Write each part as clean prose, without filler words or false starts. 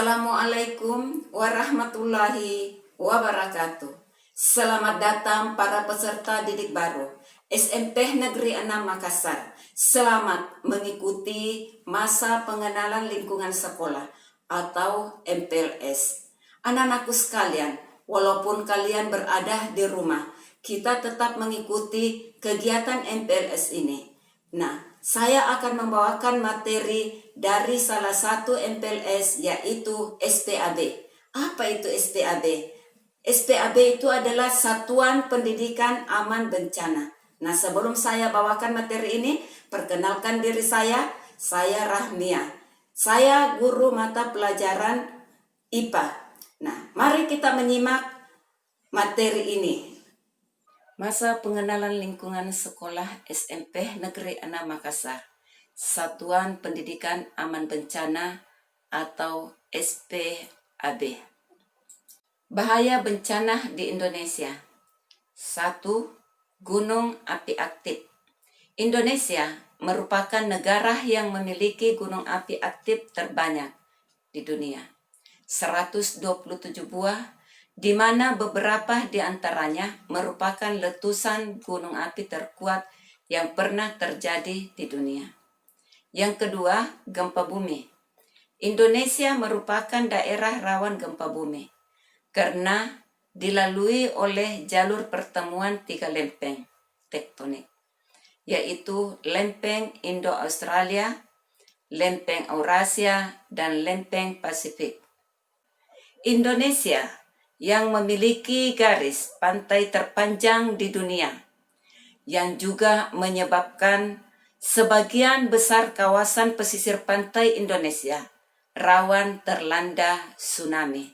Assalamualaikum warahmatullahi wabarakatuh. Selamat datang para peserta didik baru SMP Negeri 6 Makassar. Selamat mengikuti masa pengenalan lingkungan sekolah atau MPLS. Anak-anakku sekalian, walaupun kalian berada di rumah, kita tetap mengikuti kegiatan MPLS ini. Nah, saya akan membawakan materi dari salah satu MPLS, yaitu SPAB. Apa itu SPAB? SPAB itu adalah Satuan Pendidikan Aman Bencana. Nah, sebelum saya bawakan materi ini, perkenalkan diri saya Rahmia. Saya guru mata pelajaran IPA. Nah, mari kita menyimak materi ini. Masa pengenalan lingkungan sekolah SMP Negeri 6 Makassar, Satuan Pendidikan Aman Bencana atau SPAB. Bahaya bencana di Indonesia. 1. Gunung api aktif. Indonesia merupakan negara yang memiliki gunung api aktif terbanyak di dunia, 127 buah, di mana beberapa di antaranya merupakan letusan gunung api terkuat yang pernah terjadi di dunia. Yang kedua, gempa bumi. Indonesia merupakan daerah rawan gempa bumi karena dilalui oleh jalur pertemuan 3 lempeng tektonik, yaitu lempeng Indo-Australia, lempeng Eurasia, dan lempeng Pasifik. Indonesia yang memiliki garis pantai terpanjang di dunia, yang juga menyebabkan sebagian besar kawasan pesisir pantai Indonesia rawan terlanda tsunami.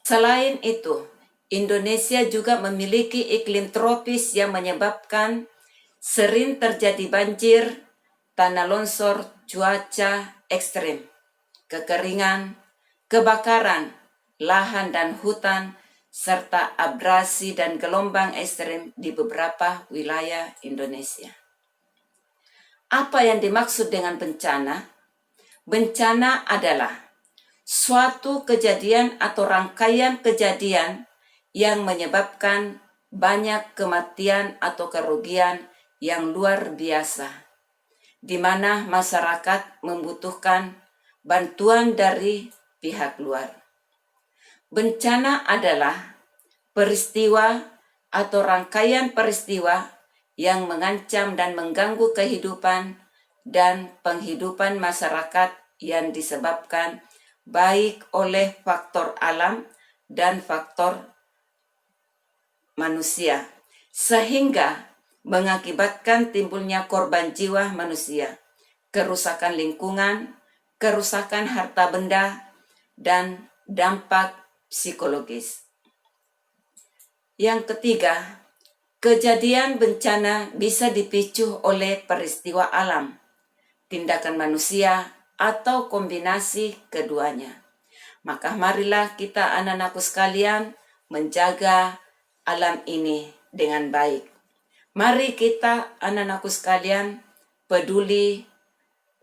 Selain itu, Indonesia juga memiliki iklim tropis yang menyebabkan sering terjadi banjir, tanah longsor, cuaca ekstrim, kekeringan, kebakaran lahan dan hutan, serta abrasi dan gelombang ekstrem di beberapa wilayah Indonesia. Apa yang dimaksud dengan bencana? Bencana adalah suatu kejadian atau rangkaian kejadian yang menyebabkan banyak kematian atau kerugian yang luar biasa, di mana masyarakat membutuhkan bantuan dari pihak luar. Bencana adalah peristiwa atau rangkaian peristiwa yang mengancam dan mengganggu kehidupan dan penghidupan masyarakat yang disebabkan baik oleh faktor alam dan faktor manusia, sehingga mengakibatkan timbulnya korban jiwa manusia, kerusakan lingkungan, kerusakan harta benda, dan dampak psikologis. Yang ketiga, kejadian bencana bisa dipicu oleh peristiwa alam, tindakan manusia, atau kombinasi keduanya. Maka marilah kita anak-anakku sekalian menjaga alam ini dengan baik. Mari kita anak-anakku sekalian peduli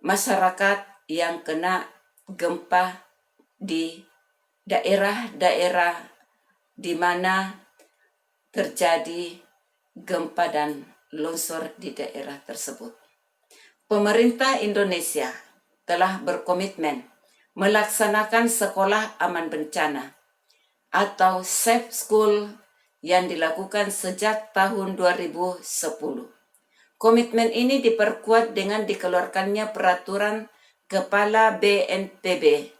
masyarakat yang kena gempa di daerah-daerah di mana terjadi gempa dan longsor di daerah tersebut. Pemerintah Indonesia telah berkomitmen melaksanakan sekolah aman bencana atau Safe School yang dilakukan sejak tahun 2010. Komitmen ini diperkuat dengan dikeluarkannya Peraturan Kepala BNPB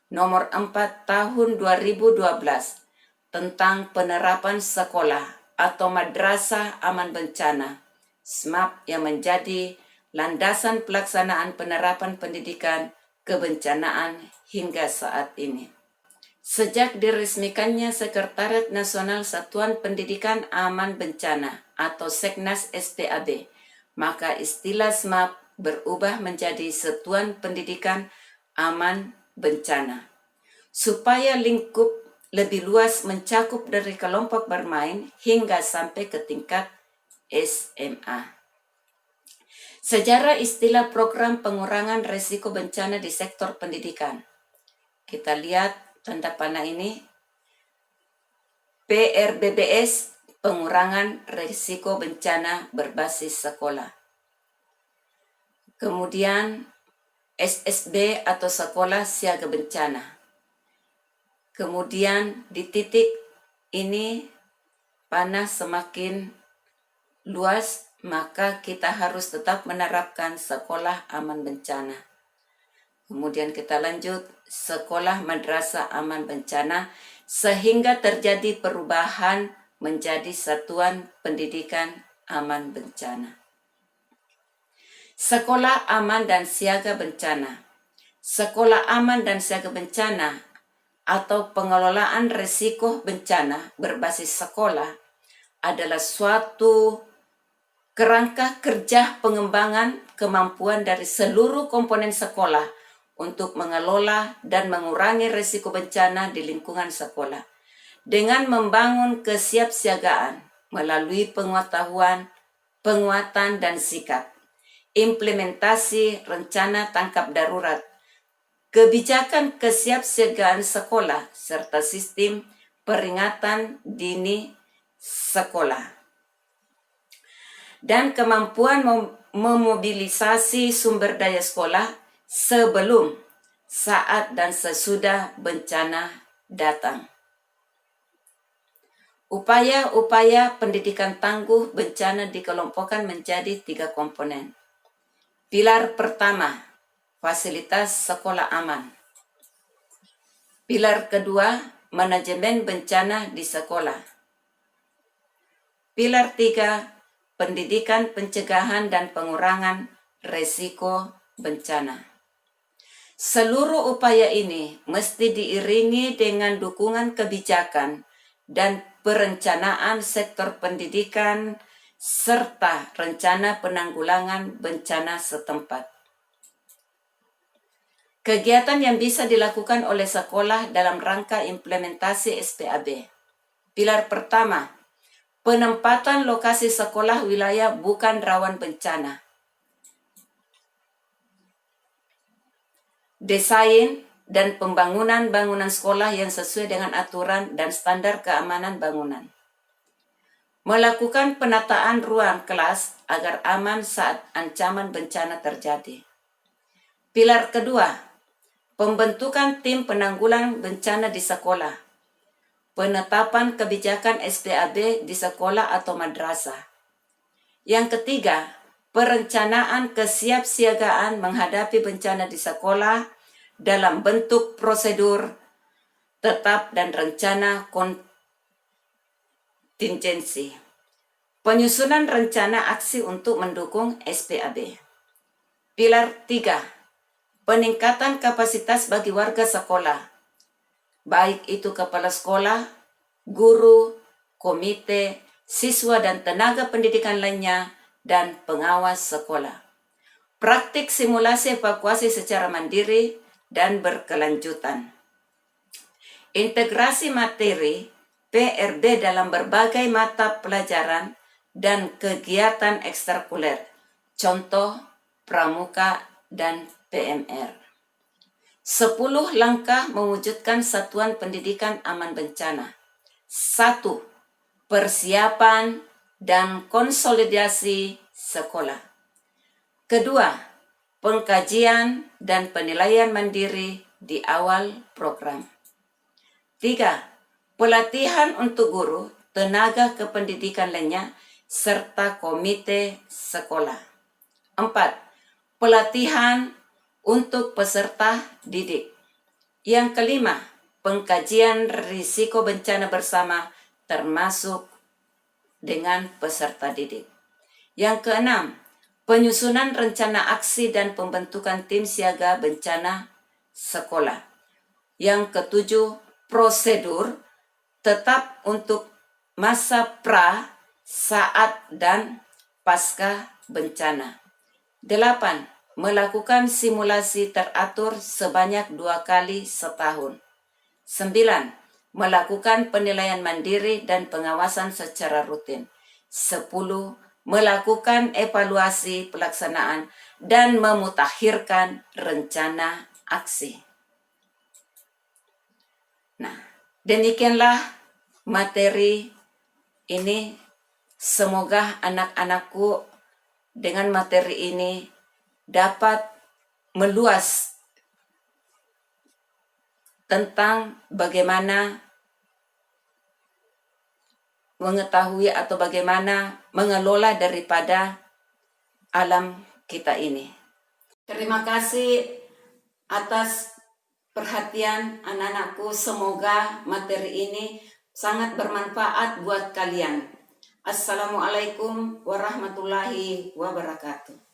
Nomor 4 Tahun 2012 tentang penerapan sekolah atau madrasah aman bencana (SMAP) yang menjadi landasan pelaksanaan penerapan pendidikan kebencanaan hingga saat ini. Sejak diresmikannya Sekretariat Nasional Satuan Pendidikan Aman Bencana atau Seknas SPAB, maka istilah SMAP berubah menjadi Satuan Pendidikan Aman Bencana, supaya lingkup lebih luas mencakup dari kelompok bermain hingga sampai ke tingkat SMA. Sejarah istilah program pengurangan risiko bencana di sektor pendidikan. Kita lihat tanda panah ini. PRBBS, pengurangan risiko bencana berbasis sekolah. Kemudian SSB atau sekolah siaga bencana. Kemudian di titik ini panah semakin luas, maka kita harus tetap menerapkan sekolah aman bencana. Kemudian kita lanjut sekolah madrasah aman bencana sehingga terjadi perubahan menjadi satuan pendidikan aman bencana. Sekolah aman dan siaga bencana. Sekolah aman dan siaga bencana atau pengelolaan risiko bencana berbasis sekolah adalah suatu kerangka kerja pengembangan kemampuan dari seluruh komponen sekolah untuk mengelola dan mengurangi risiko bencana di lingkungan sekolah dengan membangun kesiapsiagaan melalui pengetahuan, penguatan dan sikap, implementasi rencana tangkap darurat, kebijakan kesiapsiagaan sekolah, serta sistem peringatan dini sekolah. Dan kemampuan memobilisasi sumber daya sekolah sebelum, saat, dan sesudah bencana datang. Upaya-upaya pendidikan tangguh bencana dikelompokkan menjadi 3 komponen. Pilar pertama, fasilitas sekolah aman. Pilar kedua, manajemen bencana di sekolah. Pilar 3, pendidikan pencegahan dan pengurangan risiko bencana. Seluruh upaya ini mesti diiringi dengan dukungan kebijakan dan perencanaan sektor pendidikan serta rencana penanggulangan bencana setempat. Kegiatan yang bisa dilakukan oleh sekolah dalam rangka implementasi SPAB. Pilar pertama, penempatan lokasi sekolah wilayah bukan rawan bencana. Desain dan pembangunan bangunan sekolah yang sesuai dengan aturan dan standar keamanan bangunan. Melakukan penataan ruang kelas agar aman saat ancaman bencana terjadi. Pilar kedua, pembentukan tim penanggulangan bencana di sekolah. Penetapan kebijakan SPAB di sekolah atau madrasah. Yang ketiga, perencanaan kesiapsiagaan menghadapi bencana di sekolah dalam bentuk prosedur tetap dan rencana kontingensi. Penyusunan rencana aksi untuk mendukung SPAB. Pilar 3, peningkatan kapasitas bagi warga sekolah, baik itu kepala sekolah, guru, komite, siswa dan tenaga pendidikan lainnya, dan pengawas sekolah. Praktik simulasi evakuasi secara mandiri dan berkelanjutan. Integrasi materi PRB dalam berbagai mata pelajaran dan kegiatan ekstrakurikuler, contoh pramuka dan PMR. 10 langkah mewujudkan satuan pendidikan aman bencana. 1. Persiapan dan konsolidasi sekolah. Kedua, pengkajian dan penilaian mandiri di awal program. 3. Pelatihan untuk guru, tenaga kependidikan lainnya, serta komite sekolah. 4. Pelatihan untuk peserta didik. Yang kelima, pengkajian risiko bencana bersama termasuk dengan peserta didik. Yang keenam, penyusunan rencana aksi dan pembentukan tim siaga bencana sekolah. Yang ketujuh, prosedur tetap untuk masa pra, saat, dan pasca bencana. 8. Melakukan simulasi teratur sebanyak 2 kali setahun. 9. Melakukan penilaian mandiri dan pengawasan secara rutin. 10. Melakukan evaluasi pelaksanaan dan memutakhirkan rencana aksi. Nah, demikianlah materi ini. Semoga anak-anakku dengan materi ini dapat meluas tentang bagaimana mengetahui atau bagaimana mengelola daripada alam kita ini. Terima kasih atas perhatian anak-anakku. Semoga materi ini sangat bermanfaat buat kalian. Assalamualaikum warahmatullahi wabarakatuh.